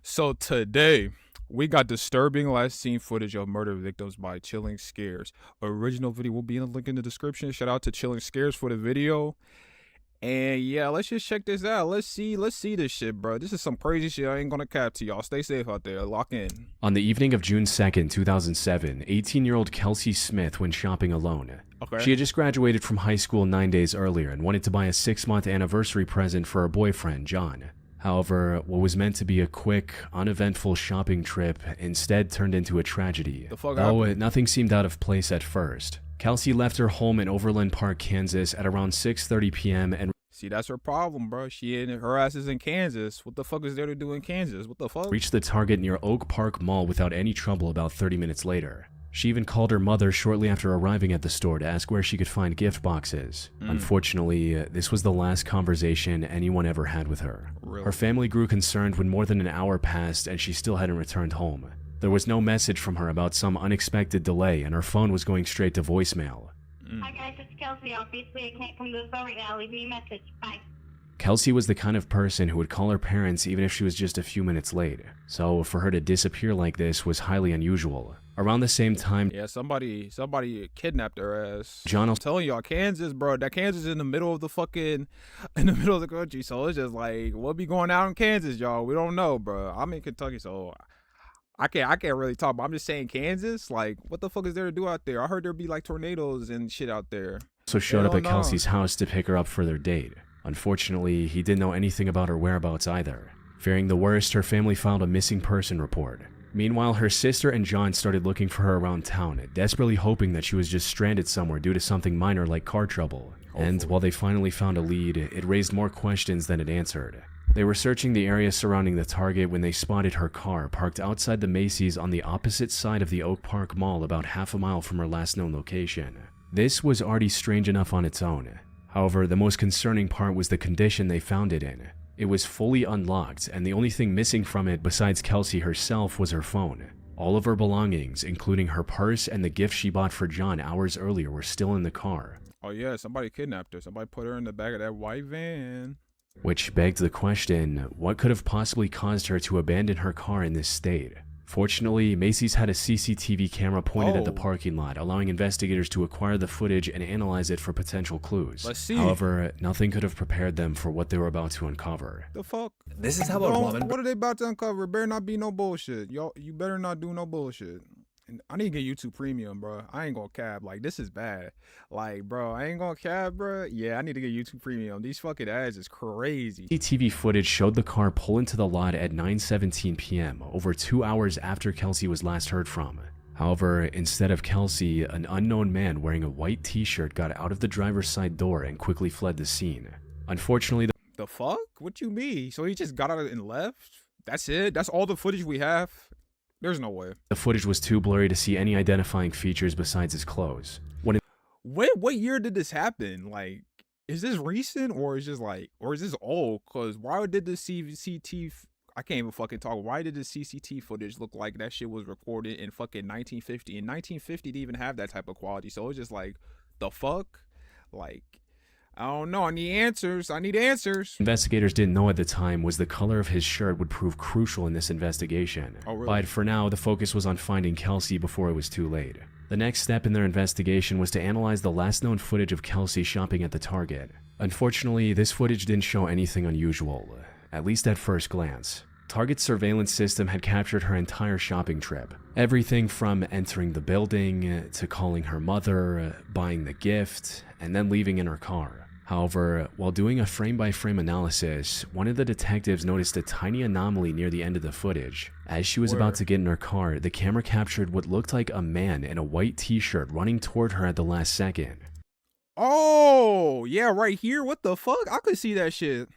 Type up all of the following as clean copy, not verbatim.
So today we got disturbing last scene footage of murder victims by Chilling Scares. Original video will be in the link in the description. Shout out to Chilling Scares for the video. And yeah, let's just check this out. Let's see this shit, bro. This is some crazy shit. I ain't gonna cap to y'all. Stay safe out there. Lock in. On the evening of June 2nd, 2007, 18-year-old Kelsey Smith went shopping alone. Okay. She had just graduated from high school 9 days earlier and wanted to buy a 6-month anniversary present for her boyfriend, John. However, what was meant to be a quick, uneventful shopping trip instead turned into a tragedy. The fuck Though happened? nothing seemed out of place at first. Kelsey left her home in Overland Park, Kansas at around 6:30 p.m. and See, that's her problem, bro. Her ass is in Kansas. What the fuck is there to do in Kansas? What the fuck? reached the Target near Oak Park Mall without any trouble about 30 minutes later. She even called her mother shortly after arriving at the store to ask where she could find gift boxes. Unfortunately, this was the last conversation anyone ever had with her. Really? Her family grew concerned when more than an hour passed and she still hadn't returned home. There was no message from her about some unexpected delay and her phone was going straight to voicemail. Hi guys, it's Kelsey. Obviously, I can't come to the phone right now. Leave me a message. Bye. Kelsey was the kind of person who would call her parents even if she was just a few minutes late, so for her to disappear like this was highly unusual. Around the same time, Yeah, somebody kidnapped her ass. John I'm telling y'all, Kansas, bro. That Kansas is in the middle of the fucking, in the middle of the country. So it's just like, what be going out in Kansas, y'all? We don't know, bro. I'm in Kentucky, so I can't really talk. But I'm just saying, Kansas, like, what the fuck is there to do out there? I heard there'd be like tornadoes and shit out there. also showed up Hell at no. Kelsey's house to pick her up for their date. Unfortunately, he didn't know anything about her whereabouts either. Fearing the worst, her family filed a missing person report. Meanwhile, her sister and John started looking for her around town, desperately hoping that she was just stranded somewhere due to something minor like car trouble. And while they finally found a lead, it raised more questions than it answered. They were searching the area surrounding the target when they spotted her car parked outside the Macy's on the opposite side of the Oak Park Mall about half a mile from her last known location. This was already strange enough on its own. However, the most concerning part was the condition they found it in. It was fully unlocked, and the only thing missing from it besides Kelsey herself was her phone. All of her belongings, including her purse and the gift she bought for John hours earlier, were still in the car. Oh yeah, somebody kidnapped her. Somebody put her in the back of that white van. Which begged the question, what could have possibly caused her to abandon her car in this state? Fortunately, Macy's had a CCTV camera pointed at the Oh. parking lot, allowing investigators to acquire the footage and analyze it for potential clues. Let's see. However, nothing could have prepared them for what they were about to uncover. The fuck? This is how a Bro, woman. what are they about to uncover? Better not be no bullshit. Y'all, you better not do no bullshit. And I need to get YouTube Premium, bro. I ain't gonna cab. Like, this is bad. Like, bro, I ain't gonna cab, bro. Yeah, I need to get YouTube Premium. These fucking ads is crazy. CCTV footage showed the car pull into the lot at 9:17 p.m., over 2 hours after Kelsey was last heard from. However, instead of Kelsey, an unknown man wearing a white t-shirt got out of the driver's side door and quickly fled the scene. Unfortunately, The fuck? What you mean? So he just got out and left? That's it? That's all the footage we have? There's no way. the footage was too blurry to see any identifying features besides his clothes. When What year did this happen? Like, is this recent or is this old? Cause why did the I can't even fucking talk. Why did the CCTV footage look like that shit was recorded in fucking 1950? In 1950 to even have that type of quality. So it's just like, the fuck? Like, I don't know. I need answers. I need answers. investigators didn't know at the time was the color of his shirt would prove crucial in this investigation. Oh, really? But for now, the focus was on finding Kelsey before it was too late. The next step in their investigation was to analyze the last known footage of Kelsey shopping at the Target. Unfortunately, this footage didn't show anything unusual, at least at first glance. Target's surveillance system had captured her entire shopping trip. Everything from entering the building, to calling her mother, buying the gift, and then leaving in her car. However, while doing a frame-by-frame analysis, one of the detectives noticed a tiny anomaly near the end of the footage. As she was Where? about to get in her car, the camera captured what looked like a man in a white t-shirt running toward her at the last second. Oh, yeah, right here. What the fuck? I could see that shit.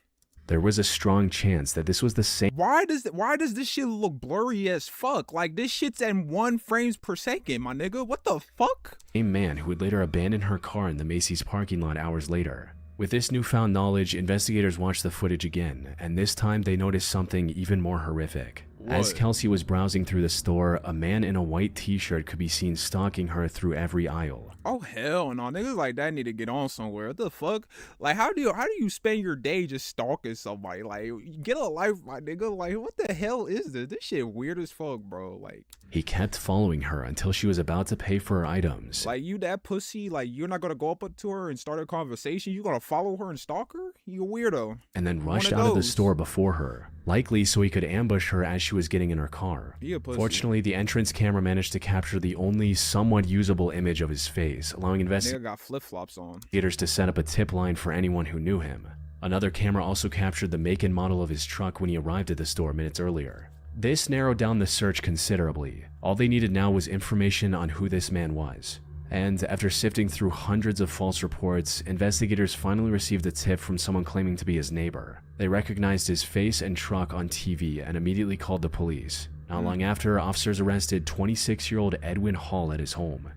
There was a strong chance that this was the same Why does this shit look blurry as fuck? Like, this shit's at 1 frames per second, my nigga. What the fuck? man who would later abandon her car in the Macy's parking lot hours later. With this newfound knowledge, investigators watched the footage again, and this time they noticed something even more horrific. As What? Kelsey was browsing through the store, a man in a white t-shirt could be seen stalking her through every aisle. Oh hell no, niggas like that need to get on somewhere. What the fuck? Like how do you spend your day just stalking somebody? Like get a life, my nigga. Like what the hell is this? This shit weird as fuck, bro. Like He kept following her until she was about to pay for her items. you that pussy, like you're not gonna go up to her and start a conversation. You gonna follow her and stalk her? You a weirdo. And then rushed One of out of the those. store before her, likely so he could ambush her as she was getting in her car. He a pussy. Fortunately, the entrance camera managed to capture the only somewhat usable image of his face, allowing Nigga investigators got flip flops on. to set up a tip line for anyone who knew him. Another camera also captured the make and model of his truck when he arrived at the store minutes earlier. This narrowed down the search considerably. All they needed now was information on who this man was. And after sifting through hundreds of false reports, investigators finally received a tip from someone claiming to be his neighbor. They recognized his face and truck on TV and immediately called the police. Not long after, officers arrested 26-year-old Edwin Hall at his home.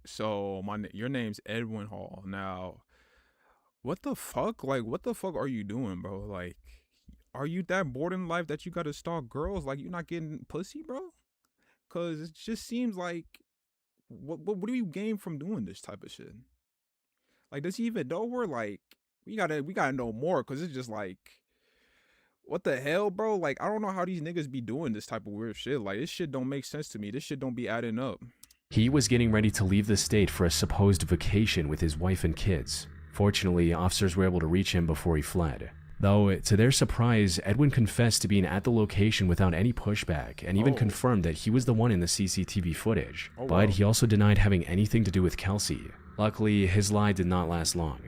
So your name's Edwin Hall. Now, what the fuck? Like, what the fuck are you doing, bro? Like, are you that bored in life that you gotta stalk girls? Like, you're not getting pussy, bro? Cause it just seems like, what do you gain from doing this type of shit? Like, does he even know her? Like, we gotta know more. Cause it's just like, what the hell, bro? Like, I don't know how these niggas be doing this type of weird shit. Like, this shit don't make sense to me. This shit don't be adding up. He was getting ready to leave the state for a supposed vacation with his wife and kids. Fortunately, officers were able to reach him before he fled. Though, to their surprise, Edwin confessed to being at the location without any pushback and even confirmed that he was the one in the CCTV footage. But he also denied having anything to do with Kelsey. Luckily, his lie did not last long.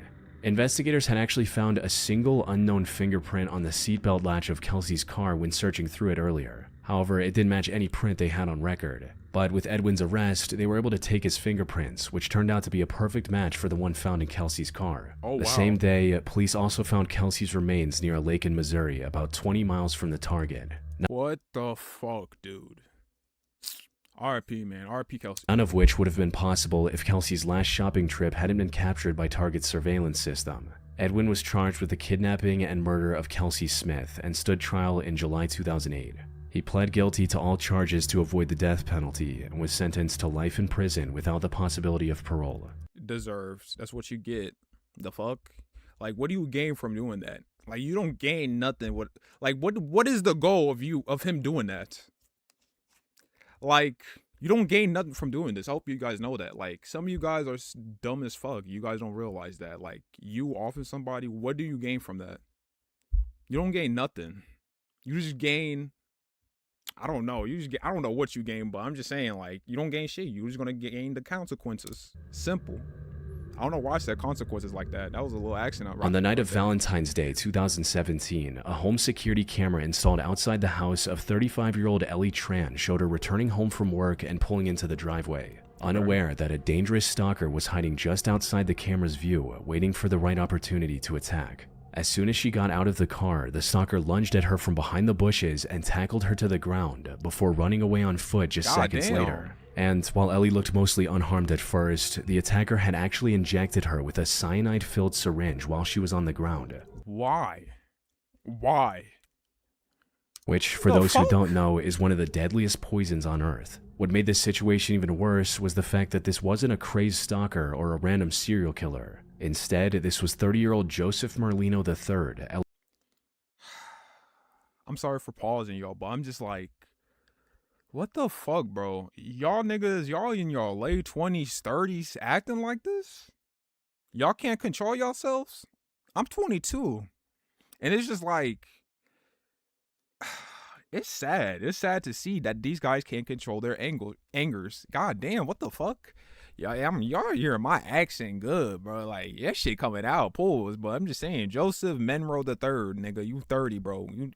Investigators had actually found a single unknown fingerprint on the seatbelt latch of Kelsey's car when searching through it earlier. However, it didn't match any print they had on record. But with Edwin's arrest, they were able to take his fingerprints, which turned out to be a perfect match for the one found in Kelsey's car. The same day, police also found Kelsey's remains near a lake in Missouri, about 20 miles from the target. What the fuck, dude? RP, man. RP Kelsey. None of which would have been possible if Kelsey's last shopping trip hadn't been captured by Target's surveillance system. Edwin was charged with the kidnapping and murder of Kelsey Smith and stood trial in July 2008. He pled guilty to all charges to avoid the death penalty and was sentenced to life in prison without the possibility of parole. Deserves. That's what you get. The fuck? Like, what do you gain from doing that? Like, you don't gain nothing. What is the goal of him doing that? Like, you don't gain nothing from doing this. I hope you guys know that. Like, some of you guys are dumb as fuck. You guys don't realize that. Like, you offing somebody, what do you gain from that? You don't gain nothing. You just gain, I don't know. I don't know what you gain, but I'm just saying, like, you don't gain shit. You're just gonna gain the consequences. Simple. I don't know why I said consequences like that. That was a little accent. On the night of Valentine's Day 2017, a home security camera installed outside the house of 35-year-old Ellie Tran showed her returning home from work and pulling into the driveway. Unaware that a dangerous stalker was hiding just outside the camera's view, waiting for the right opportunity to attack. As soon as she got out of the car, the stalker lunged at her from behind the bushes and tackled her to the ground before running away on foot just seconds later. And while Ellie looked mostly unharmed at first, the attacker had actually injected her with a cyanide-filled syringe while she was on the ground. Why? Why? Which, for those who don't know, is one of the deadliest poisons on Earth. What made this situation even worse was the fact that this wasn't a crazed stalker or a random serial killer. Instead, this was 30-year-old Joseph Merlino III. I'm sorry for pausing, y'all, but I'm just like, what the fuck, bro? Y'all niggas, y'all in your late 20s, 30s acting like this? Y'all can't control yourselves? I'm 22. And it's just like, it's sad. It's sad to see that these guys can't control their angers. God damn, what the fuck? Y'all hearing my accent good, bro. Like, that shit coming out, pulls. But I'm just saying, Joseph Menro III, nigga, you 30, bro. You,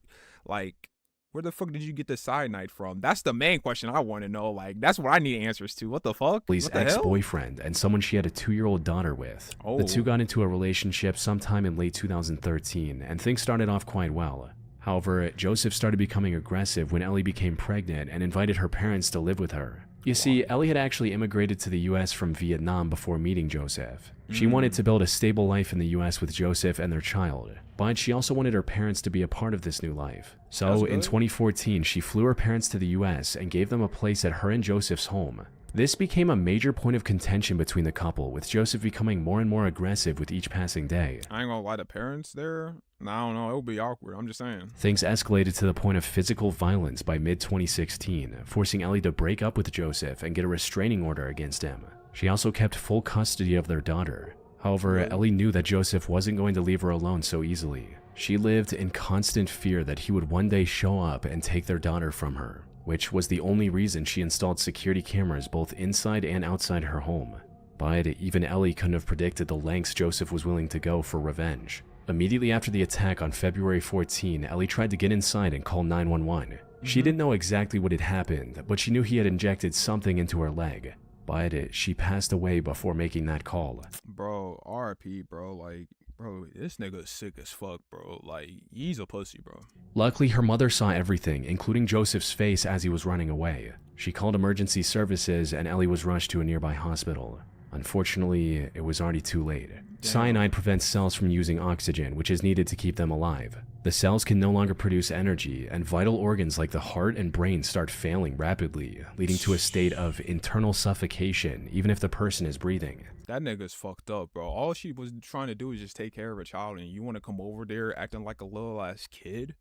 like, where the fuck did you get the cyanide from? That's the main question I want to know. Like, that's what I need answers to. What the fuck? Ellie's ex-boyfriend and someone she had a 2-year-old daughter with. The two got into a relationship sometime in late 2013, and things started off quite well. However, Joseph started becoming aggressive when Ellie became pregnant and invited her parents to live with her. You see, Ellie had actually immigrated to the US from Vietnam before meeting Joseph. She wanted to build a stable life in the US with Joseph and their child, but she also wanted her parents to be a part of this new life. So in 2014, she flew her parents to the US and gave them a place at her and Joseph's home. This became a major point of contention between the couple, with Joseph becoming more and more aggressive with each passing day. I ain't gonna lie, the parents there, I don't know, it would be awkward, I'm just saying. Things escalated to the point of physical violence by mid-2016, forcing Ellie to break up with Joseph and get a restraining order against him. She also kept full custody of their daughter. However, Ellie knew that Joseph wasn't going to leave her alone so easily. She lived in constant fear that he would one day show up and take their daughter from her, which was the only reason she installed security cameras both inside and outside her home. But even Ellie couldn't have predicted the lengths Joseph was willing to go for revenge. Immediately after the attack on February 14, Ellie tried to get inside and call 911. She didn't know exactly what had happened, but she knew he had injected something into her leg. But she passed away before making that call. Bro, RIP, bro, like, bro, this nigga's sick as fuck, bro. Like, he's a pussy, bro. Luckily, her mother saw everything, including Joseph's face as he was running away. She called emergency services and Ellie was rushed to a nearby hospital. Unfortunately, it was already too late. Cyanide prevents cells from using oxygen, which is needed to keep them alive. The cells can no longer produce energy, and vital organs like the heart and brain start failing rapidly, leading to a state of internal suffocation, even if the person is breathing. That nigga's fucked up, bro. All she was trying to do is just take care of a child, and you want to come over there acting like a little ass kid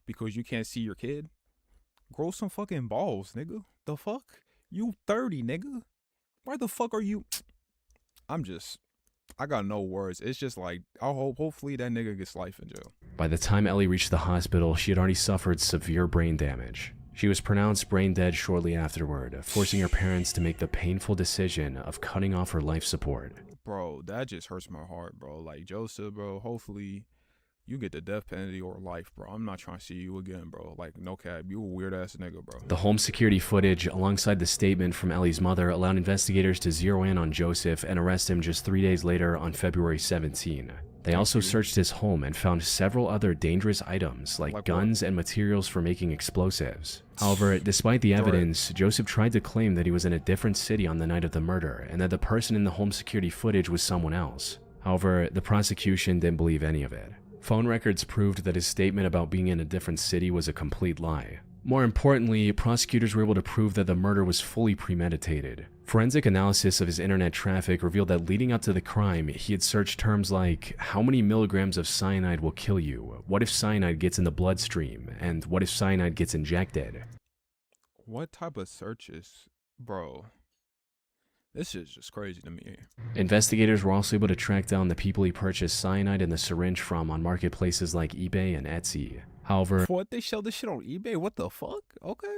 because you can't see your kid? Grow some fucking balls, nigga. The fuck? You 30, nigga. Why the fuck are you? I got no words. It's just like, hopefully that nigga gets life in jail. By the time Ellie reached the hospital, she had already suffered severe brain damage. She was pronounced brain dead shortly afterward, forcing her parents to make the painful decision of cutting off her life support. Bro, that just hurts my heart, bro. Like, Joseph, bro, hopefully you get the death penalty or life, bro. I'm not trying to see you again, bro. Like, no cap, you a weird ass nigga, bro. The home security footage, alongside the statement from Ellie's mother, allowed investigators to zero in on Joseph and arrest him just 3 days later on February 17. They also searched his home and found several other dangerous items like guns and materials for making explosives. However, despite the evidence, Joseph tried to claim that he was in a different city on the night of the murder and that the person in the home security footage was someone else. However, the prosecution didn't believe any of it. Phone records proved that his statement about being in a different city was a complete lie. More importantly, prosecutors were able to prove that the murder was fully premeditated. Forensic analysis of his internet traffic revealed that leading up to the crime, he had searched terms like, how many milligrams of cyanide will kill you? What if cyanide gets in the bloodstream? And what if cyanide gets injected? What type of searches? Bro, this is just crazy to me. Investigators were also able to track down the people he purchased cyanide and the syringe from on marketplaces like eBay and Etsy. However, what, they sell this shit on eBay? What the fuck? Okay.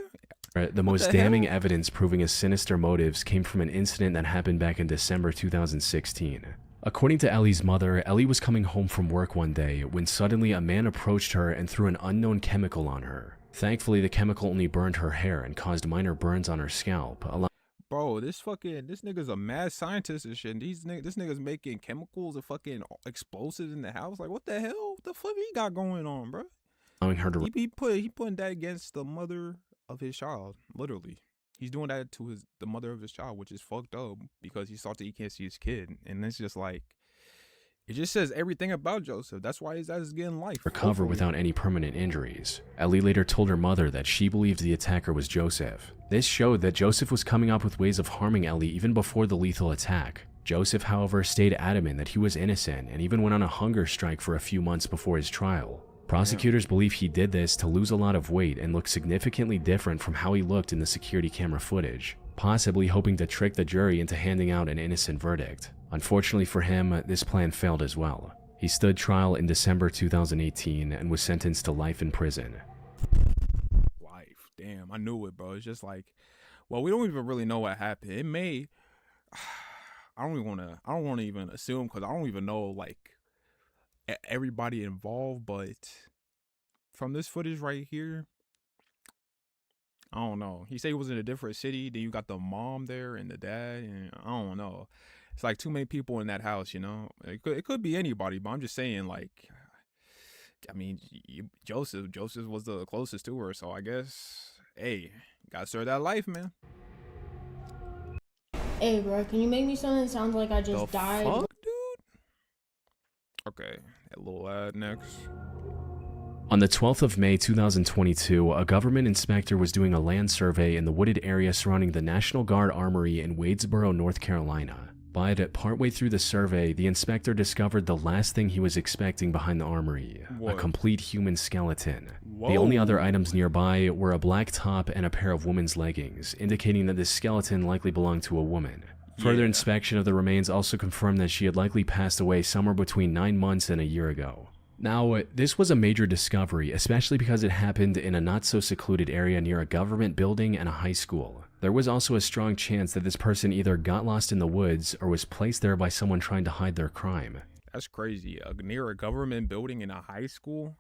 the most damning evidence proving his sinister motives came from an incident that happened back in December 2016. According to Ellie's mother, Ellie was coming home from work one day when suddenly a man approached her and threw an unknown chemical on her. Thankfully, the chemical only burned her hair and caused minor burns on her scalp. Bro, this nigga's a mad scientist and shit. And this nigga's making chemicals and fucking explosives in the house. Like, what the hell? What the fuck he got going on, bro? Allowing her to he putting that against the mother of his child, literally. He's doing that to the mother of his child, which is fucked up because he thought that he can't see his kid. And it's just like, it just says everything about Joseph. That's why his ass is getting life. Recover without any permanent injuries. Ellie later told her mother that she believed the attacker was Joseph. This showed that Joseph was coming up with ways of harming Ellie even before the lethal attack. Joseph, however, stayed adamant that he was innocent and even went on a hunger strike for a few months before his trial. Prosecutors believe he did this to lose a lot of weight and look significantly different from how he looked in the security camera footage, possibly hoping to trick the jury into handing out an innocent verdict. Unfortunately for him, this plan failed as well. He stood trial in December 2018 and was sentenced to life in prison. Life, damn, I knew it, bro. It's just like, well, we don't even really know what happened. It may, I don't want to even assume because I don't even know like everybody involved, but from this footage right here, I don't know. He said he was in a different city. Then you got the mom there and the dad, and I don't know. It's like too many people in that house, you know. It could be anybody, but I'm just saying, like, I mean, Joseph was the closest to her, so I guess, hey, gotta serve that life, man. Hey, bro, can you make me something that sounds like I The just died? fuck, dude? Okay, a little ad next. On the 12th of May 2022, a government inspector was doing a land survey in the wooded area surrounding the National Guard Armory in Wadesboro, North Carolina. But partway through the survey, the inspector discovered the last thing he was expecting behind the armory, a What? complete human skeleton. Whoa. The only other items nearby were a black top and a pair of women's leggings, indicating that this skeleton likely belonged to a woman. Further Yeah. inspection of the remains also confirmed that she had likely passed away somewhere between 9 months and a year ago. Now, this was a major discovery, especially because it happened in a not-so-secluded area near a government building and a high school. There was also a strong chance that this person either got lost in the woods or was placed there by someone trying to hide their crime. That's crazy. Near a government building in a high school?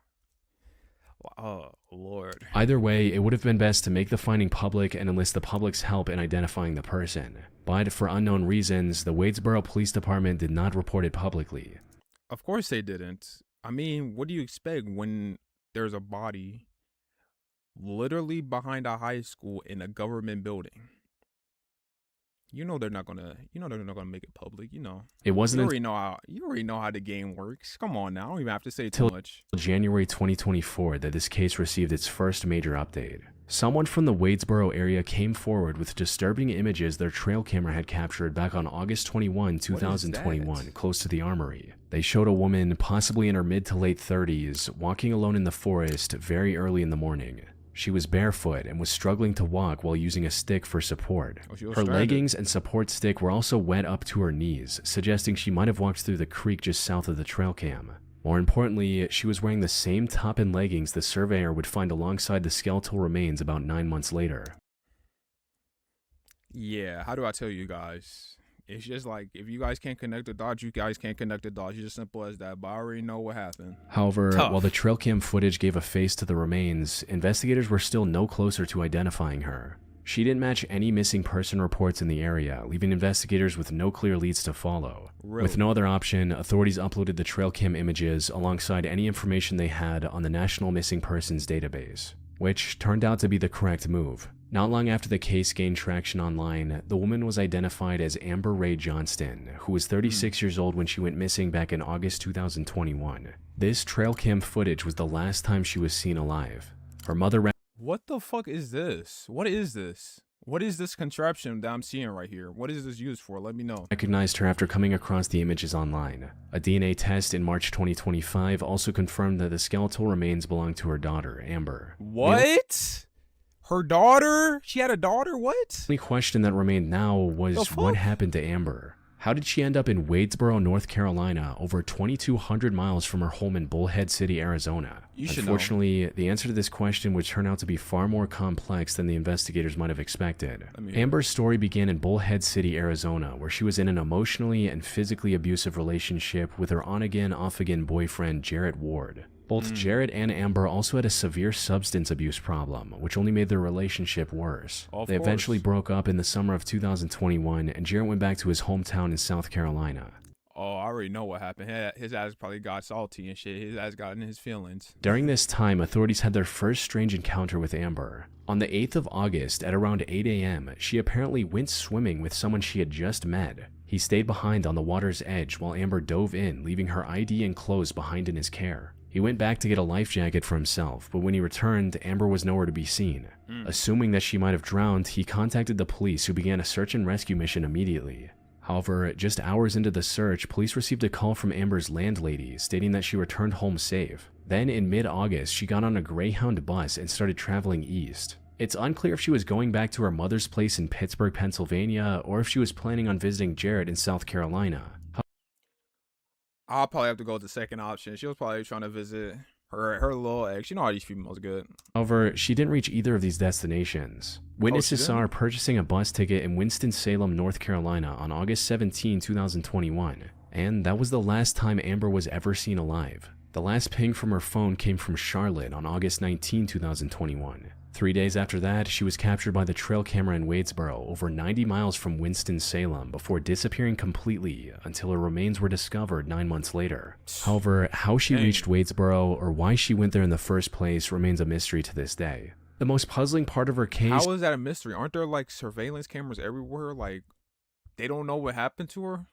Oh, Lord. Either way, it would have been best to make the finding public and enlist the public's help in identifying the person. But for unknown reasons, the Wadesboro Police Department did not report it publicly. Of course they didn't. I mean, what do you expect when there's a body literally behind a high school in a government building? You know they're not gonna make it public, you know. It wasn't You already know how the game works. Come on now. I don't even have to say too Till- much. until January 2024 that this case received its first major update. Someone from the Wadesboro area came forward with disturbing images their trail camera had captured back on August 21, 2021, close to the armory. They showed a woman, possibly in her mid to late 30s, walking alone in the forest very early in the morning. She was barefoot and was struggling to walk while using a stick for support. Oh, she was Her stranded. leggings and support stick were also wet up to her knees, suggesting she might have walked through the creek just south of the trail cam. More importantly, she was wearing the same top and leggings the surveyor would find alongside the skeletal remains about 9 months later. Yeah, how do I tell you guys? It's just like, if you guys can't connect the dots, you guys can't connect the dots. It's just simple as that, but I already know what happened. However, Tough. while the trail cam footage gave a face to the remains, investigators were still no closer to identifying her. She didn't match any missing person reports in the area, leaving investigators with no clear leads to follow. Really? With no other option, authorities uploaded the trail cam images alongside any information they had on the National Missing Persons database, which turned out to be the correct move. Not long after the case gained traction online, the woman was identified as Amber Ray Johnston, who was 36 years old when she went missing back in August 2021. This trail cam footage was the last time she was seen alive. Her mother What the fuck is this? What is this? What is this contraption that I'm seeing right here? What is this used for? Let me know. recognized her after coming across the images online. A DNA test in March 2025 also confirmed that the skeletal remains belonged to her daughter, Amber. What? Her daughter? She had a daughter? What? The only question that remained now was The what fuck? happened to Amber? How did she end up in Wadesboro, North Carolina, over 2,200 miles from her home in Bullhead City, Arizona? You should know. Unfortunately, the answer to this question would turn out to be far more complex than the investigators might have expected. Let me hear. Amber's story began in Bullhead City, Arizona, where she was in an emotionally and physically abusive relationship with her on-again, off-again boyfriend, Jarrett Ward. Both Jarrett and Amber also had a severe substance abuse problem, which only made their relationship worse. Of They eventually course. broke up in the summer of 2021, and Jarrett went back to his hometown in South Carolina. Oh, I already know what happened. His ass probably got salty and shit. His ass got in his feelings. During this time, authorities had their first strange encounter with Amber. On the 8th of August, at around 8 a.m., she apparently went swimming with someone she had just met. He stayed behind on the water's edge while Amber dove in, leaving her ID and clothes behind in his care. He went back to get a life jacket for himself, but when he returned, Amber was nowhere to be seen. Assuming that she might have drowned, he contacted the police, who began a search and rescue mission immediately. However, just hours into the search, police received a call from Amber's landlady stating that she returned home safe. Then, in mid-August, she got on a Greyhound bus and started traveling east. It's unclear if she was going back to her mother's place in Pittsburgh, Pennsylvania, or if she was planning on visiting Jarrett in South Carolina. I'll probably have to go with the second option. She was probably trying to visit her little ex. You know how these females get. However, she didn't reach either of these destinations. Witnesses saw didn't? her purchasing a bus ticket in Winston-Salem, North Carolina on August 17, 2021, and that was the last time Amber was ever seen alive. The last ping from her phone came from Charlotte on August 19, 2021. 3 days after that, she was captured by the trail camera in Wadesboro, over 90 miles from Winston-Salem, before disappearing completely until her remains were discovered 9 months later. However, how she Dang. reached Wadesboro or why she went there in the first place remains a mystery to this day. The most puzzling part of her case How is that a mystery? Aren't there like surveillance cameras everywhere? Like, they don't know what happened to her.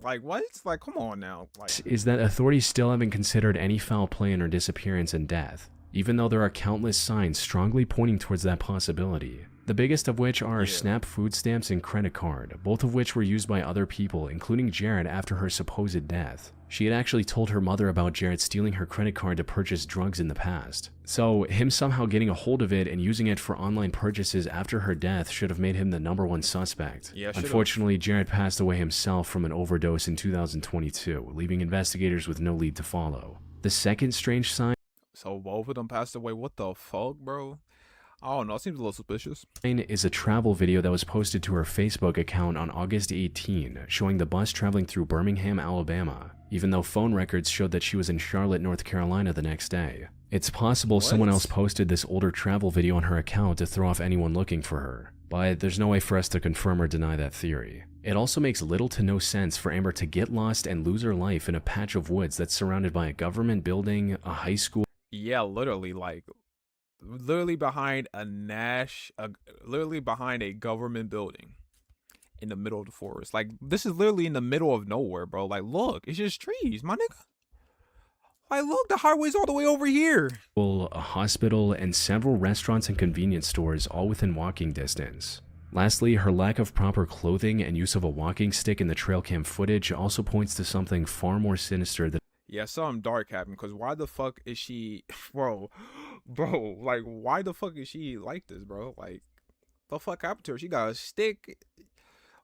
Like what? Like come on now. Like is that authorities still haven't considered any foul play in her disappearance and death, even though there are countless signs strongly pointing towards that possibility. The biggest of which are SNAP food stamps and credit card, both of which were used by other people, including Jared after her supposed death. She had actually told her mother about Jared stealing her credit card to purchase drugs in the past. So him somehow getting a hold of it and using it for online purchases after her death should have made him the #1 suspect. Yeah, unfortunately, Jared passed away himself from an overdose in 2022, leaving investigators with no lead to follow. The second strange sign so both of them passed away. What the fuck, bro? I don't know. It seems a little suspicious. Is a travel video that was posted to her Facebook account on August 18, showing the bus traveling through Birmingham, Alabama, even though phone records showed that she was in Charlotte, North Carolina the next day. It's possible someone else posted this older travel video on her account to throw off anyone looking for her, but there's no way for us to confirm or deny that theory. It also makes little to no sense for Amber to get lost and lose her life in a patch of woods that's surrounded by a government building, a high school. Yeah, literally, like literally behind literally behind a government building in the middle of the forest. Like this is literally in the middle of nowhere, bro. Like look, it's just trees, my nigga. Like look, the highway's all the way over here. A hospital and several restaurants and convenience stores all within walking distance. Lastly, her lack of proper clothing and use of a walking stick in the trail cam footage also points to something far more sinister than yeah, something dark happened, because why the fuck is she bro, like why the fuck is she like this, bro? Like the fuck happened to her? She got a stick.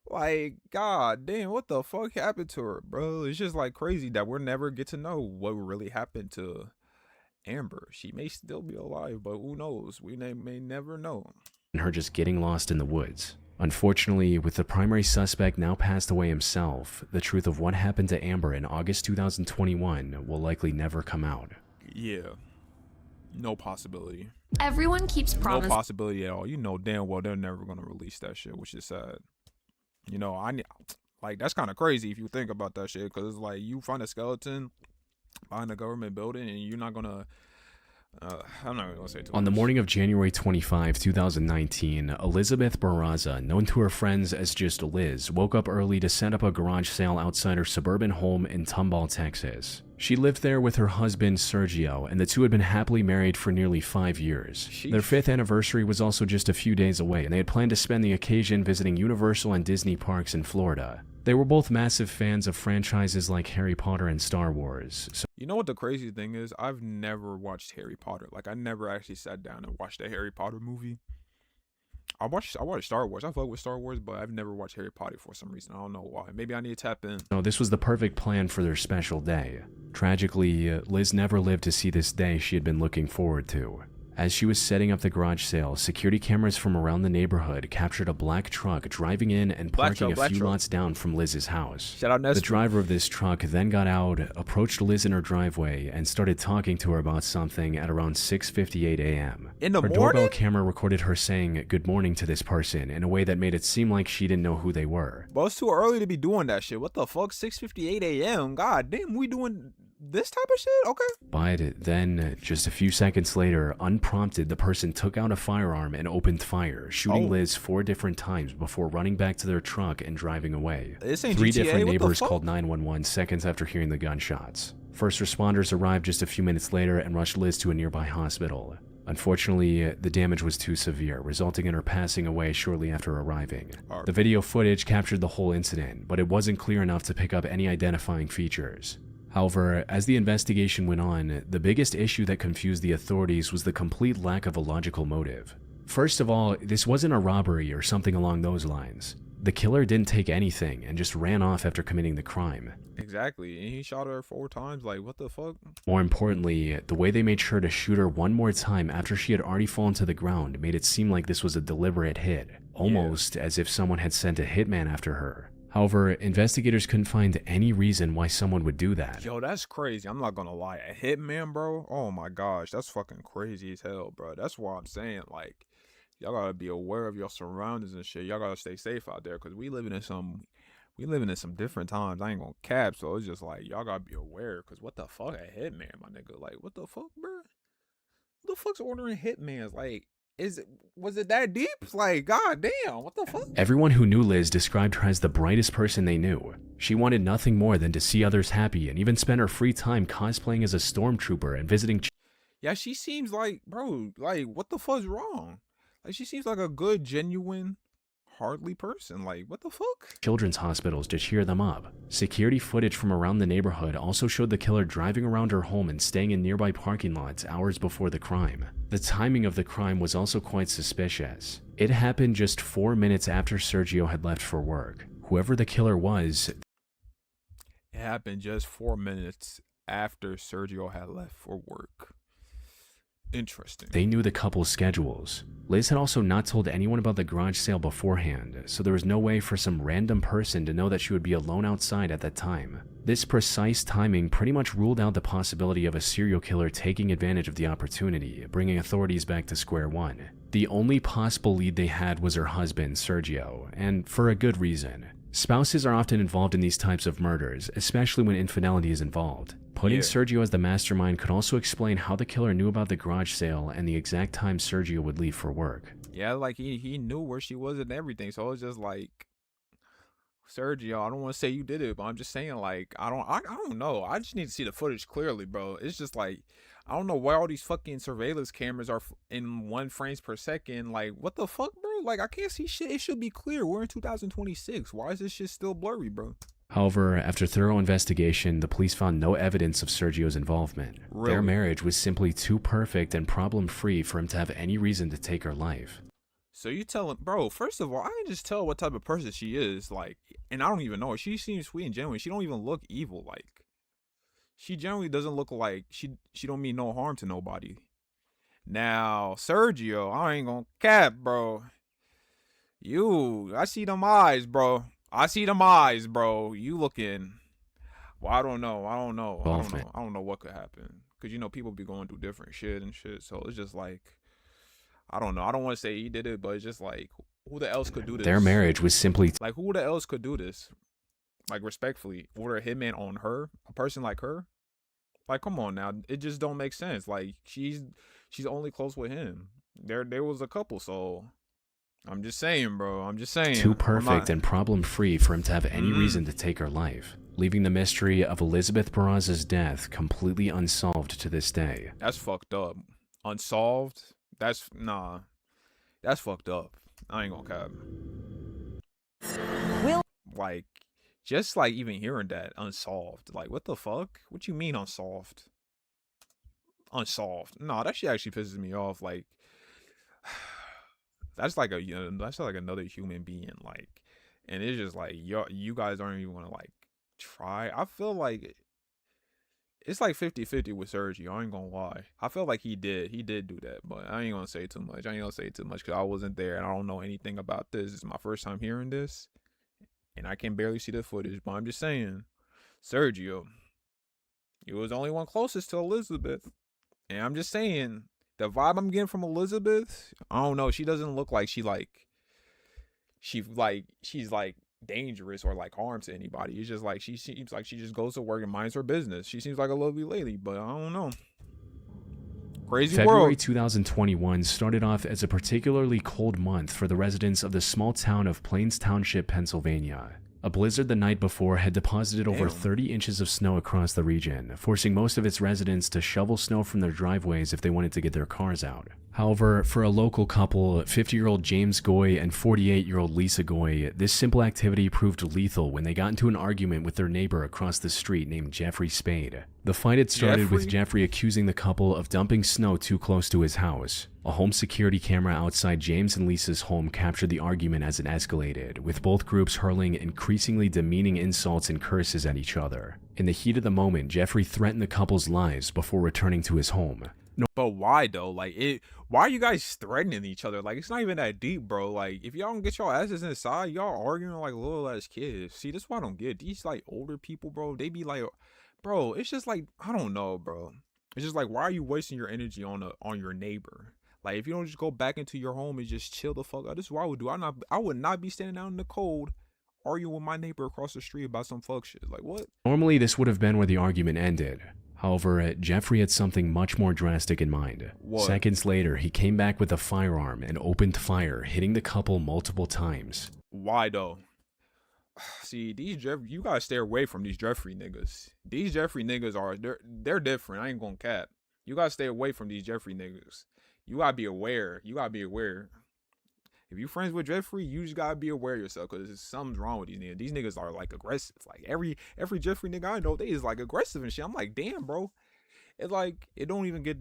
Like god damn, what the fuck happened to her, bro? It's just like crazy that we'll never get to know what really happened to Amber. She may still be alive, but who knows? We may never know. her just getting lost in the woods. Unfortunately, with the primary suspect now passed away himself, the truth of what happened to Amber in August 2021 will likely never come out. Yeah. No possibility. Everyone keeps promising. No possibility at all. You know damn well they're never going to release that shit, which is sad. You know, like, that's kind of crazy if you think about that shit, because it's like you find a skeleton behind a government building and you're not going to I'm not gonna say too much. On the morning of January 25, 2019, Elizabeth Barraza, known to her friends as just Liz, woke up early to set up a garage sale outside her suburban home in Tomball, Texas. She lived there with her husband Sergio, and the two had been happily married for nearly 5 years. Sheesh. Their 5th anniversary was also just a few days away, and they had planned to spend the occasion visiting Universal and Disney parks in Florida. They were both massive fans of franchises like Harry Potter and Star Wars. So you know what the crazy thing is? I've never watched Harry Potter. Like, I never actually sat down and watched a Harry Potter movie. I watched Star Wars. I fuck with Star Wars, but I've never watched Harry Potter for some reason. I don't know why. Maybe I need to tap in. this was the perfect plan for their special day. Tragically, Liz never lived to see this day she had been looking forward to. As she was setting up the garage sale, security cameras from around the neighborhood captured a black truck driving in and parking a few lots down from Liz's house. Shout out Nestor. The driver of this truck then got out, approached Liz in her driveway, and started talking to her about something at around 6:58 a.m. In the Her morning? doorbell camera recorded her saying good morning to this person in a way that made it seem like she didn't know who they were. But it's too early to be doing that shit. What the fuck? 6:58 a.m. God damn, we doing this type of shit? Okay. But then, just a few seconds later, unprompted, the person took out a firearm and opened fire, shooting Liz 4 different times before running back to their truck and driving away. This ain't 3 GTA. different What the neighbors fuck? called 911 seconds after hearing the gunshots. First responders arrived just a few minutes later and rushed Liz to a nearby hospital. Unfortunately, the damage was too severe, resulting in her passing away shortly after arriving. The video footage captured the whole incident, but it wasn't clear enough to pick up any identifying features. However, as the investigation went on, the biggest issue that confused the authorities was the complete lack of a logical motive. First of all, this wasn't a robbery or something along those lines. The killer didn't take anything and just ran off after committing the crime. Exactly. And he shot her 4 times. Like, what the fuck? More importantly, the way they made sure to shoot her one more time after she had already fallen to the ground made it seem like this was a deliberate hit, almost as if someone had sent a hitman after her. However, investigators couldn't find any reason why someone would do that. Yo, that's crazy. I'm not gonna lie. A hitman, bro? Oh my gosh. That's fucking crazy as hell, bro. That's why I'm saying, like, y'all gotta be aware of your surroundings and shit. Y'all gotta stay safe out there, because we living in some different times. I ain't gonna cap, so it's just like, y'all gotta be aware, because what the fuck? A hitman, my nigga. Like, what the fuck, bro? Who the fuck's ordering hitmans? Like, Was it that deep? Like, god damn, what the fuck? Everyone who knew Liz described her as the brightest person they knew. She wanted nothing more than to see others happy and even spent her free time cosplaying as a stormtrooper and visiting Yeah, she seems like, bro, like, what the fuck's wrong? Like, she seems like a good, genuine, hardly person. Like, what the fuck? children's hospitals to cheer them up. Security footage from around the neighborhood also showed the killer driving around her home and staying in nearby parking lots hours before the crime. The timing of the crime was also quite suspicious. It happened just 4 minutes after Sergio had left for work. Whoever the killer was, It happened just 4 minutes after Sergio had left for work. Interesting. they knew the couple's schedules. Liz had also not told anyone about the garage sale beforehand, so there was no way for some random person to know that she would be alone outside at that time. This precise timing pretty much ruled out the possibility of a serial killer taking advantage of the opportunity, bringing authorities back to square one. The only possible lead they had was her husband, Sergio, and for a good reason. Spouses are often involved in these types of murders, especially when infidelity is involved. Putting Yeah. Sergio as the mastermind could also explain how the killer knew about the garage sale and the exact time Sergio would leave for work. Yeah, like he knew where she was and everything. So it's just like, Sergio, I don't want to say you did it, but I'm just saying, like, I don't know. I just need to see the footage clearly, bro. It's just like, I don't know why all these fucking surveillance cameras are in 1 frames per second. Like, what the fuck, bro? Like, I can't see shit. It should be clear. We're in 2026. Why is this shit still blurry, bro? However, after thorough investigation, the police found no evidence of Sergio's involvement. Really? Their marriage was simply too perfect and problem-free for him to have any reason to take her life. So you tell him, bro, first of all, I can just tell what type of person she is, like, and I don't even know her. She seems sweet and genuine. She don't even look evil, like, she generally doesn't look like she don't mean no harm to nobody. Now, Sergio, I ain't gonna cap, bro. I see them eyes, bro. I see them eyes, bro. You looking, well, I don't know. I don't know what could happen. Cause people be going through different shit and shit. So it's just like, I don't know. I don't want to say he did it, but it's just like, who the else could do this? Their marriage was simply Like, who the else could do this? Like, respectfully, order a hitman on her, a person like her. Like, come on now, it just don't make sense. Like, she's only close with him. There was a couple, so I'm just saying, bro. I'm just saying. too perfect and problem-free for him to have any reason to take her life, leaving the mystery of Elizabeth Barraza's death completely unsolved to this day. That's fucked up. Unsolved. That's fucked up. I ain't gonna cap. Like, just like even hearing that unsolved, like, what the fuck? What you mean unsolved? Unsolved. No, that shit actually pisses me off. Like, that's like another human being. Like, and it's just like, you guys aren't even gonna like try. I feel like it's like 50-50 with Sergio. I ain't gonna lie. I feel like he did do that, but I ain't gonna say too much. Because I wasn't there and I don't know anything about this. It's my first time hearing this, and I can barely see the footage. But I'm just saying, Sergio, you was the only one closest to Elizabeth, and I'm just saying, the vibe I'm getting from Elizabeth, I don't know. She doesn't look like she's dangerous or like harm to anybody. It's just like she seems like she just goes to work and minds her business. She seems like a lovely lady, but I don't know. Crazy February world. 2021 started off as a particularly cold month for the residents of the small town of Plains Township, Pennsylvania. A blizzard the night before had deposited over 30 inches of snow across the region, forcing most of its residents to shovel snow from their driveways if they wanted to get their cars out. However, for a local couple, 50-year-old James Goy and 48-year-old Lisa Goy, this simple activity proved lethal when they got into an argument with their neighbor across the street named Jeffrey Spade. The fight had started with Jeffrey accusing the couple of dumping snow too close to his house. A home security camera outside James and Lisa's home captured the argument as it escalated, with both groups hurling increasingly demeaning insults and curses at each other. In the heat of the moment, Jeffrey threatened the couple's lives before returning to his home. But why though? Like, why are you guys threatening each other? Like, it's not even that deep, bro. Like, if y'all don't get y'all asses inside, y'all arguing like little ass kids. See, that's why I don't get these like older people, bro. They be like, bro, it's just like, I don't know, bro. It's just like, why are you wasting your energy on your neighbor? Like, if you don't just go back into your home and just chill the fuck out, this is what I would do. I would not be standing out in the cold arguing with my neighbor across the street about some fuck shit. Like, what? Normally, this would have been where the argument ended, However, Jeffrey had something much more drastic in mind. What? Seconds later, he came back with a firearm and opened fire, hitting the couple multiple times. Why though? See, you gotta stay away from these Jeffrey niggas. These Jeffrey niggas they're different. I ain't gonna cap. You gotta stay away from these Jeffrey niggas. You gotta be aware. If you friends with Jeffrey, you just gotta be aware of yourself, because something's wrong with these niggas. These niggas are like aggressive. Like every Jeffrey nigga I know, they is like aggressive and shit. I'm like, damn, bro. It's like it don't even get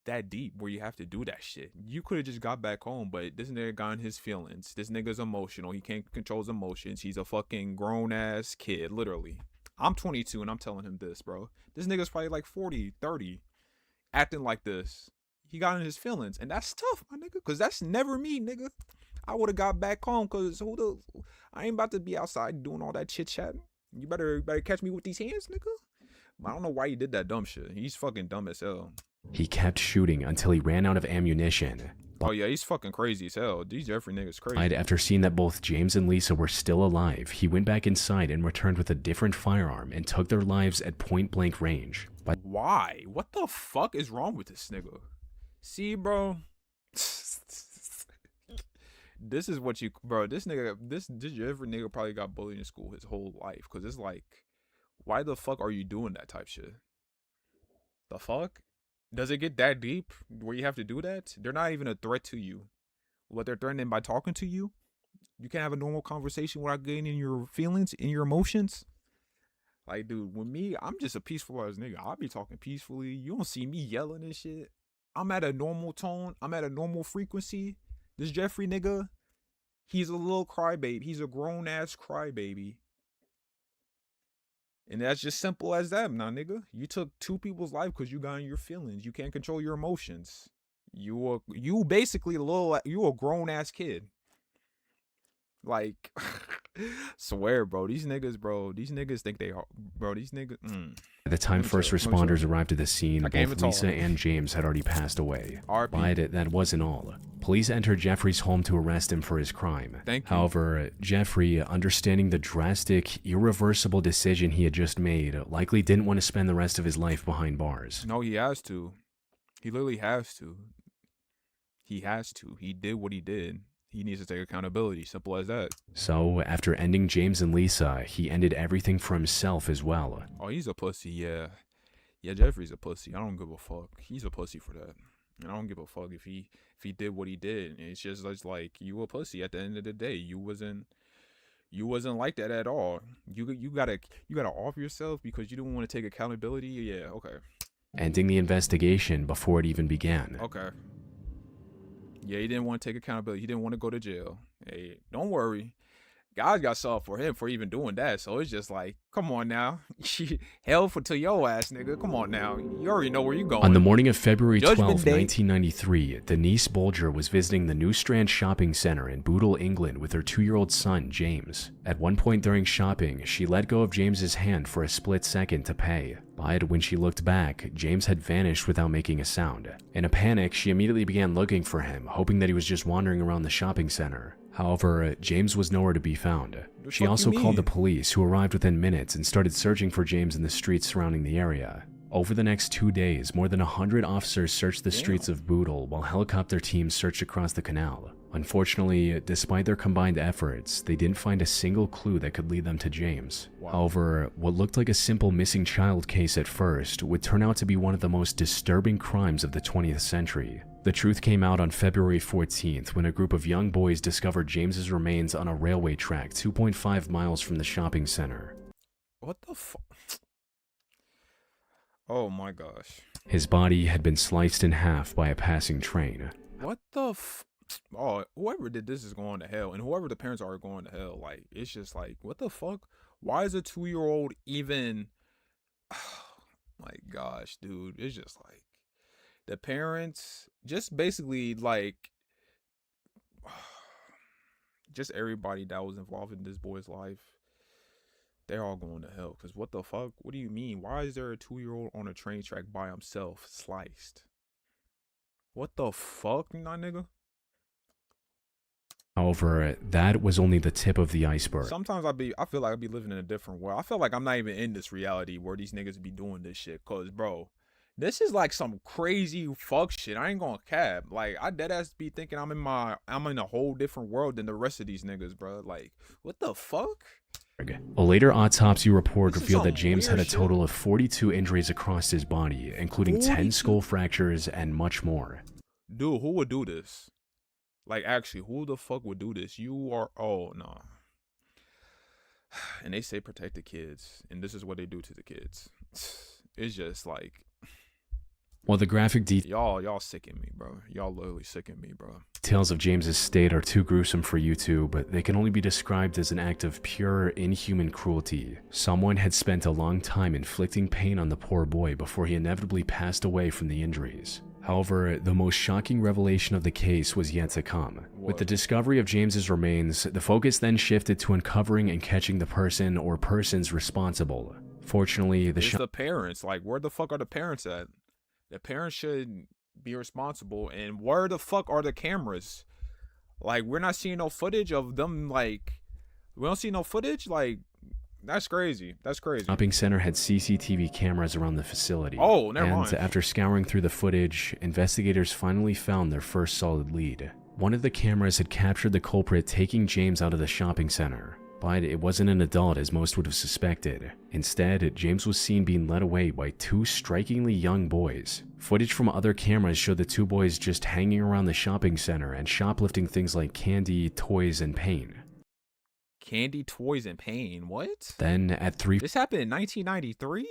that deep where you have to do that shit. You could have just got back home, but this nigga got in his feelings. This nigga's emotional. He can't control his emotions. He's a fucking grown ass kid, literally. I'm 22 and I'm telling him this, bro. This nigga's probably like 40, 30, acting like this. He got in his feelings, and that's tough, my nigga, because that's never me, nigga. I would have got back home, because I ain't about to be outside doing all that chit chat. You better catch me with these hands, nigga. I don't know why he did that dumb shit. He's fucking dumb as hell. He kept shooting until he ran out of ammunition. Oh yeah, he's fucking crazy as hell. These Jeffrey niggas crazy. After seeing that both James and Lisa were still alive, he went back inside and returned with a different firearm and took their lives at point blank range. Why? What the fuck is wrong with this nigga? See, bro. This is what this Jeffrey nigga probably got bullied in school his whole life. Cause it's like, why the fuck are you doing that type shit? The fuck? Does it get that deep where you have to do that? They're not even a threat to you. What they're threatening by talking to you? You can't have a normal conversation without getting in your feelings, in your emotions. Like, dude, with me, I'm just a peaceful ass nigga. I'll be talking peacefully. You don't see me yelling and shit. I'm at a normal tone. I'm at a normal frequency. This Jeffrey nigga, he's a little crybaby. He's a grown ass crybaby. And that's just simple as that, nah, nigga. You took people's life because you got in your feelings. You can't control your emotions. You basically you a grown ass kid. Like, swear, bro. These niggas think they are, bro. These niggas. By the time first responders arrived at the scene, both Lisa and James had already passed away. But that wasn't all. Police entered Jeffrey's home to arrest him for his crime. However, Jeffrey, understanding the drastic, irreversible decision he had just made, likely didn't want to spend the rest of his life behind bars. No, he has to. He literally has to. He has to. He did what he did. He needs to take accountability. Simple as that. So, after ending James and Lisa, he ended everything for himself as well. Oh, he's a pussy, yeah. Yeah, Jeffrey's a pussy. I don't give a fuck. He's a pussy for that. And I don't give a fuck if he did what he did. It's just like, you a pussy at the end of the day. You wasn't like that at all. You gotta off yourself because you don't want to take accountability. Yeah, okay. Ending the investigation before it even began. Okay. Yeah, he didn't want to take accountability. He didn't want to go to jail. Hey, don't worry. God got solved for him for even doing that. So it's just like, come on now. Hell to your ass, nigga. Come on now. You already know where you're going. On the morning of February 12, 1993, Denise Bolger was visiting the New Strand Shopping Center in Bootle, England with her 2-year-old son, James. At one point during shopping, she let go of James's hand for a split second to pay. But when she looked back, James had vanished without making a sound. In a panic, she immediately began looking for him, hoping that he was just wandering around the shopping center. However, James was nowhere to be found. She also called the police, who arrived within minutes and started searching for James in the streets surrounding the area. Over the next 2 days, more than 100 officers searched the streets of Bootle while helicopter teams searched across the canal. Unfortunately, despite their combined efforts, they didn't find a single clue that could lead them to James. However, what looked like a simple missing child case at first would turn out to be one of the most disturbing crimes of the 20th century. The truth came out on February 14th when a group of young boys discovered James's remains on a railway track 2.5 miles from the shopping center. What the fuck? Oh my gosh. His body had been sliced in half by a passing train. What the Oh, whoever did this is going to hell, and whoever the parents are going to hell. Like, it's just like, what the fuck? Why is a 2-year-old even? My gosh, dude, it's just like the parents, just basically like, just everybody that was involved in this boy's life, they're all going to hell. Because what the fuck? What do you mean? Why is there a 2-year-old on a train track by himself, sliced? What the fuck, my nigga? However, that was only the tip of the iceberg. Sometimes I feel like I be living in a different world. I feel like I'm not even in this reality where these niggas be doing this shit. Cause bro, this is like some crazy fuck shit. I ain't gonna cap. Like I deadass be thinking I'm in a whole different world than the rest of these niggas, bro. Like what the fuck? A later autopsy report This is revealed that some James had weird a shit. total of 42 injuries across his body, including 10 42? skull fractures and much more. Dude, who would do this? Like actually, who the fuck would do this? Oh no. And they say protect the kids, and this is what they do to the kids. It's just like While the graphic y'all sicken me, bro. Y'all literally sicken me, bro. details of James's state are too gruesome for YouTube, but they can only be described as an act of pure, inhuman cruelty. Someone had spent a long time inflicting pain on the poor boy before he inevitably passed away from the injuries. However, the most shocking revelation of the case was yet to come. With the discovery of James's remains, the focus then shifted to uncovering and catching the person or persons responsible. Fortunately, It's the parents. Like, where the fuck are the parents at? The parents should be responsible. And where the fuck are the cameras? Like, we're not seeing no footage of them. Like, we don't see no footage. Like, that's crazy. That's crazy. shopping center had CCTV cameras around the facility. Oh, never and mind. after scouring through the footage, investigators finally found their first solid lead. One of the cameras had captured the culprit taking James out of the shopping center, but it wasn't an adult as most would have suspected. Instead, James was seen being led away by two strikingly young boys. Footage from other cameras showed the two boys just hanging around the shopping center and shoplifting things like candy, toys, and paint. Candy, toys, and pain. What? Then at 3 This happened in 1993?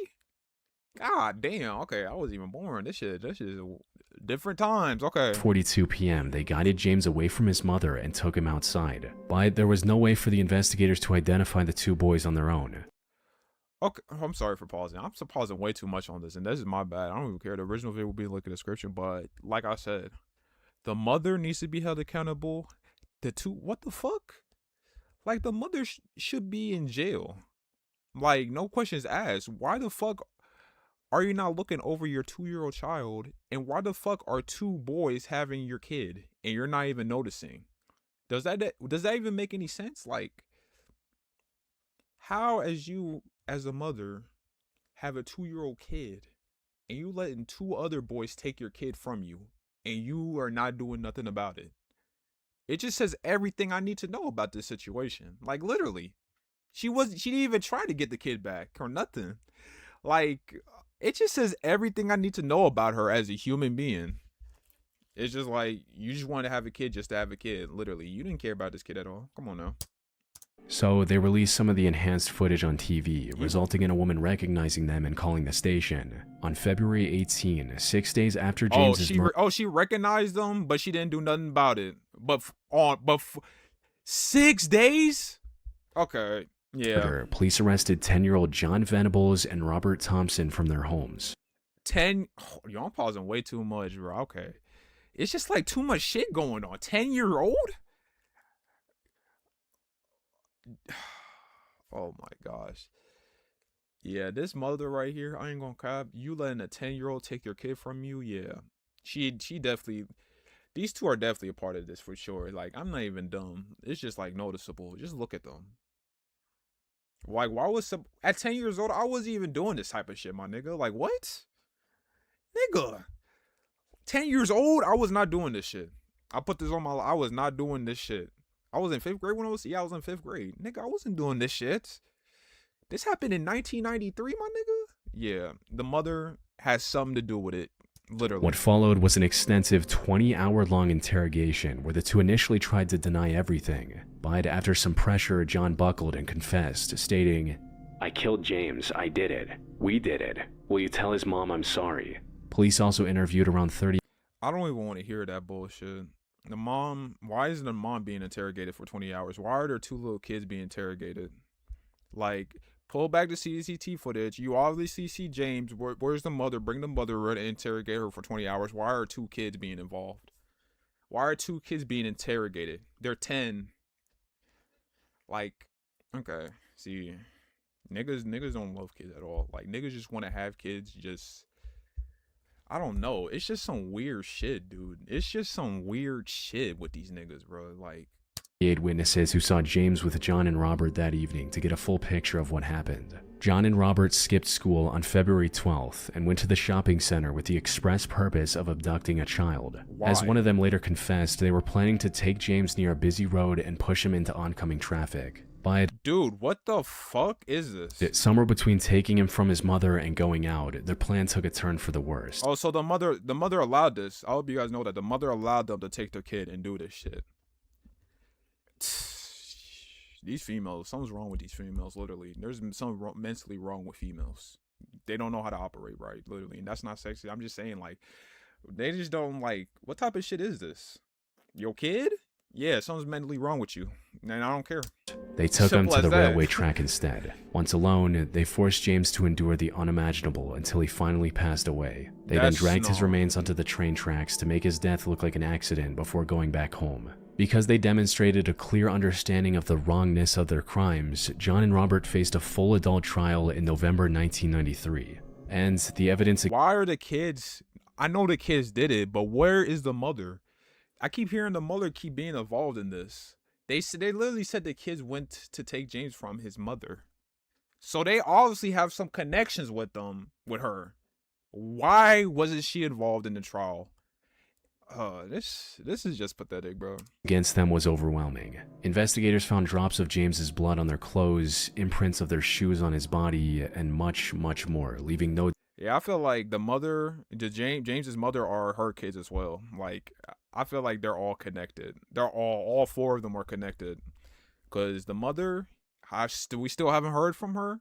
God damn. Okay, I wasn't even born. This is different times. Okay. 42 p.m., they guided James away from his mother and took him outside. But there was no way for the investigators to identify the two boys on their own. Okay, I'm sorry for pausing. I'm pausing way too much on this, and this is my bad. I don't even care. The original video will be in the link in the description, but like I said, the mother needs to be held accountable. The two, what the fuck? Like, the mother should be in jail. Like, no questions asked. Why the fuck are you not looking over your 2-year-old child? And why the fuck are two boys having your kid and you're not even noticing? Does that even make any sense? Like, how as a mother have a 2-year-old kid and you letting two other boys take your kid from you and you are not doing nothing about it? It just says everything I need to know about this situation. Like, literally. She didn't even try to get the kid back or nothing. Like, it just says everything I need to know about her as a human being. It's just like, you just wanted to have a kid just to have a kid. Literally, you didn't care about this kid at all. Come on now. So they released some of the enhanced footage on TV, resulting in a woman recognizing them and calling the station. On February 18, 6 days after James's murder, she recognized them, but she didn't do nothing about it. But 6 days? Okay, yeah. police arrested 10-year-old John Venables and Robert Thompson from their homes. Yo, I'm pausing way too much, bro. Okay. It's just like too much shit going on. 10-year-old? Oh my gosh. Yeah, this mother right here, I ain't gonna cap. You letting a 10-year-old take your kid from you? Yeah. She definitely, these two are definitely a part of this for sure. Like, I'm not even dumb. It's just like noticeable. Just look at them. Like, at 10 years old, I wasn't even doing this type of shit, my nigga. Like, what? Nigga. 10 years old, I was not doing this shit. I put this on I was not doing this shit. I was in 5th grade when I was in 5th grade. Nigga, I wasn't doing this shit. This happened in 1993, my nigga. Yeah, the mother has something to do with it. Literally. What followed was an extensive 20-hour-long interrogation where the two initially tried to deny everything. But after some pressure, John buckled and confessed, stating, "I killed James. I did it. We did it. Will you tell his mom I'm sorry?" Police also interviewed around 30. I don't even want to hear that bullshit. The mom, why isn't the mom being interrogated for 20 hours? Why are there two little kids being interrogated? Like, pull back the CCTV footage. You obviously see James. Where's the mother? Bring the mother and interrogate her for 20 hours. Why are two kids being involved? Why are two kids being interrogated? They're 10. Like, okay. See, niggas don't love kids at all. Like, niggas just want to have kids just... I don't know. It's just some weird shit, dude. It's just some weird shit with these niggas, bro. Like, witnesses who saw James with John and Robert that evening to get a full picture of what happened. John and Robert skipped school on February 12th and went to the shopping center with the express purpose of abducting a child. Why? As one of them later confessed, they were planning to take James near a busy road and push him into oncoming traffic. Dude, what the fuck is this? Somewhere between taking him from his mother and going out, their plan took a turn for the worst. Oh, so the mother allowed this. I hope you guys know that the mother allowed them to take their kid and do this shit. These females, something's wrong with these females, literally. There's something mentally wrong with females. They don't know how to operate right, literally. And that's not sexy. I'm just saying, like, they just don't, like, what type of shit is this? Your kid? Yeah, something's mentally wrong with you. And I don't care. They took him Simple to the as that. railway track instead. Once alone, they forced James to endure the unimaginable until he finally passed away. They then dragged his remains onto the train tracks to make his death look like an accident before going back home. Because they demonstrated a clear understanding of the wrongness of their crimes, John and Robert faced a full adult trial in November 1993. And the evidence... Why are the kids... I know the kids did it, but where is the mother? I keep hearing the mother keep being involved in this. They literally said the kids went to take James from his mother. So they obviously have some connections with her. Why wasn't she involved in the trial? This is just pathetic, bro. Against them was overwhelming. Investigators found drops of James's blood on their clothes, imprints of their shoes on his body, and much, much more, leaving no... Yeah, I feel like James's mother are her kids as well. Like, I feel like they're all connected. They're all four of them are connected. Cause the mother, we still haven't heard from her.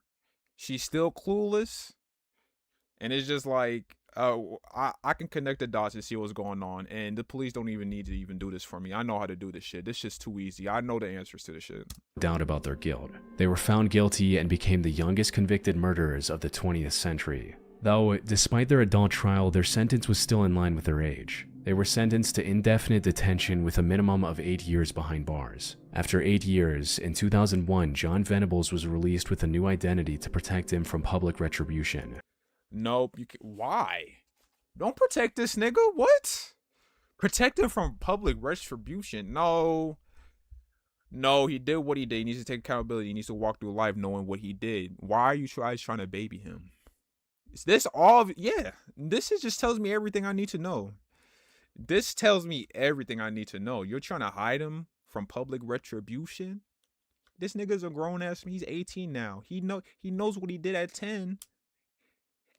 She's still clueless. And it's just like, I can connect the dots and see what's going on. And the police don't even need to even do this for me. I know how to do this shit. This shit's too easy. I know the answers to this shit. Doubt about their guilt. They were found guilty and became the youngest convicted murderers of the 20th century. Though, despite their adult trial, their sentence was still in line with their age. They were sentenced to indefinite detention with a minimum of 8 years behind bars. After 8 years, in 2001, John Venables was released with a new identity to protect him from public retribution. Nope. Why? Don't protect this nigga. What? Protect him from public retribution. No, he did what he did. He needs to take accountability. He needs to walk through life knowing what he did. Why are you guys trying to baby him? Is this all? Yeah. This just tells me everything I need to know. This tells me everything I need to know. You're trying to hide him from public retribution? This nigga's a grown ass man. He's 18 now. He knows what he did at 10.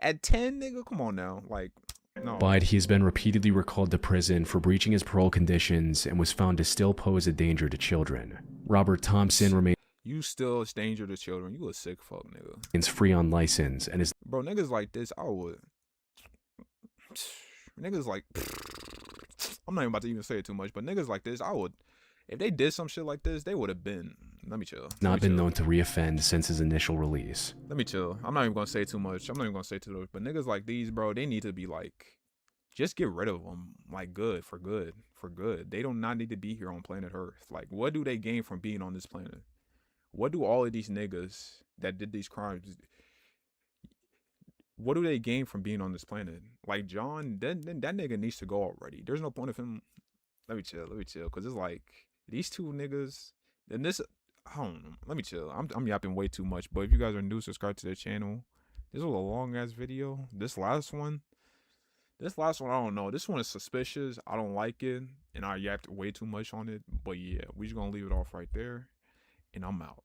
At 10, nigga? Come on now. Like, no. But he has been repeatedly recalled to prison for breaching his parole conditions and was found to still pose a danger to children. Robert Thompson remains... You still a danger to children. You a sick fuck, nigga. ...is free on license and is... Bro, niggas like this, I would... Niggas like... I'm not even about to even say it too much, but niggas like this, I would... If they did some shit like this, they would have been... Let me chill. Not been known to reoffend since his initial release. Let me chill. I'm not even gonna say too much. I'm not even gonna say too much. But niggas like these, bro, they need to be like... Just get rid of them. Like, good. For good. They do not need to be here on planet Earth. Like, what do they gain from being on this planet? What do all of these niggas that did these crimes... What do they gain from being on this planet? Like, John, that nigga needs to go already. There's no point of him... Let me chill. Because it's like... These two niggas... And this... I don't know. Let me chill. I'm yapping way too much. But if you guys are new, subscribe to the channel. This was a long ass video. This last one, I don't know. This one is suspicious. I don't like it. And I yapped way too much on it. But yeah, we just gonna leave it off right there. And I'm out.